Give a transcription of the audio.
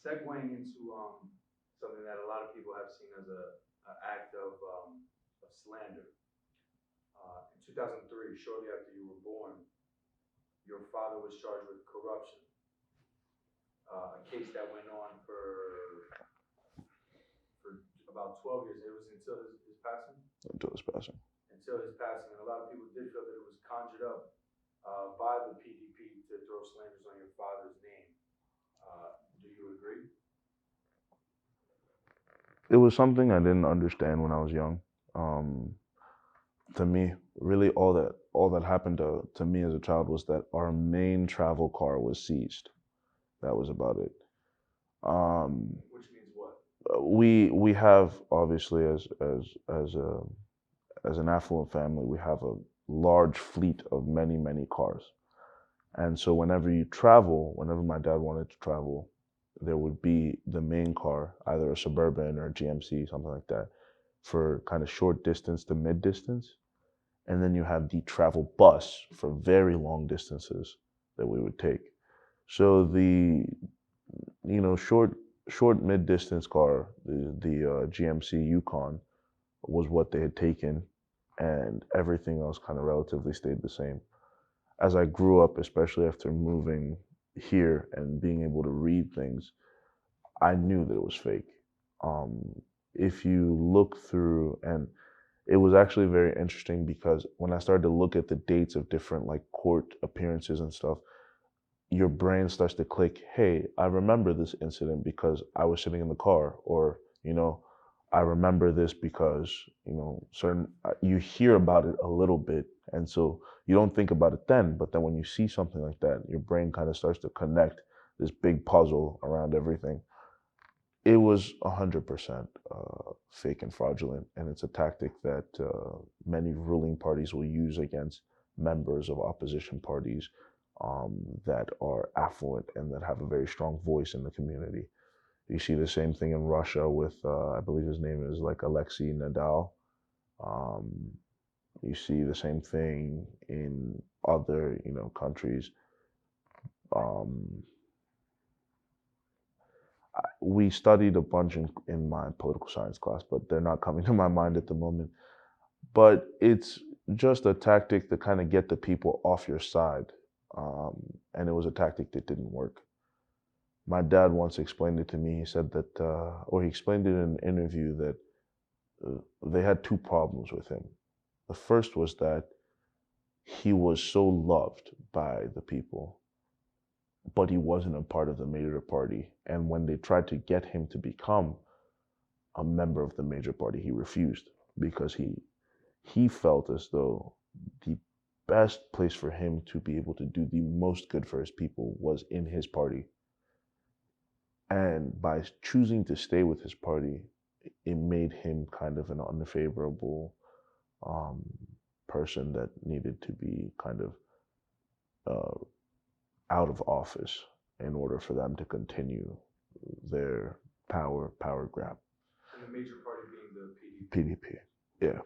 segueing into something that a lot of people have seen as an act of slander. In 2003, shortly after you were born, your father was charged with corruption, a case that went on for about 12 years. It was until his passing. Until his passing. Until his passing, and a lot of people did feel that it was conjured up by the PDP to throw slanders on your father's name. Do you agree? It was something I didn't understand when I was young. To me, really, all that happened to me as a child was that our main travel car was seized. That was about it. Which means what? We have, obviously, as an affluent family, we have a large fleet of many cars, and so whenever my dad wanted to travel, there would be the main car, either a Suburban or a GMC, something like that, for kind of short distance to mid distance. And then you have the travel bus for very long distances that we would take. So the, short mid distance car, the GMC Yukon, was what they had taken, and everything else kind of relatively stayed the same. As I grew up, especially after moving here and being able to read things, I knew that it was fake. If you look through, and it was actually very interesting because when I started to look at the dates of different like court appearances and stuff, your brain starts to click, hey, I remember this incident because I was sitting in the car, or, I remember this because, you hear about it a little bit. And so you don't think about it then, but then when you see something like that, your brain kind of starts to connect this big puzzle around everything. It was 100% fake and fraudulent, and it's a tactic that many ruling parties will use against members of opposition parties that are affluent and that have a very strong voice in the community. You see the same thing in Russia with, I believe his name is like Alexei Nadal. You see the same thing in other, countries. We studied a bunch in my political science class, but they're not coming to my mind at the moment. But it's just a tactic to kind of get the people off your side. And it was a tactic that didn't work. My dad once explained it to me. He said that, or he explained it in an interview, that they had two problems with him. The first was that he was so loved by the people, but he wasn't a part of the major party. And when they tried to get him to become a member of the major party, he refused because he felt as though the best place for him to be able to do the most good for his people was in his party. And by choosing to stay with his party, it made him kind of an unfavorable person that needed to be kind of out of office in order for them to continue their power grab. And the major party being the PDP. PDP.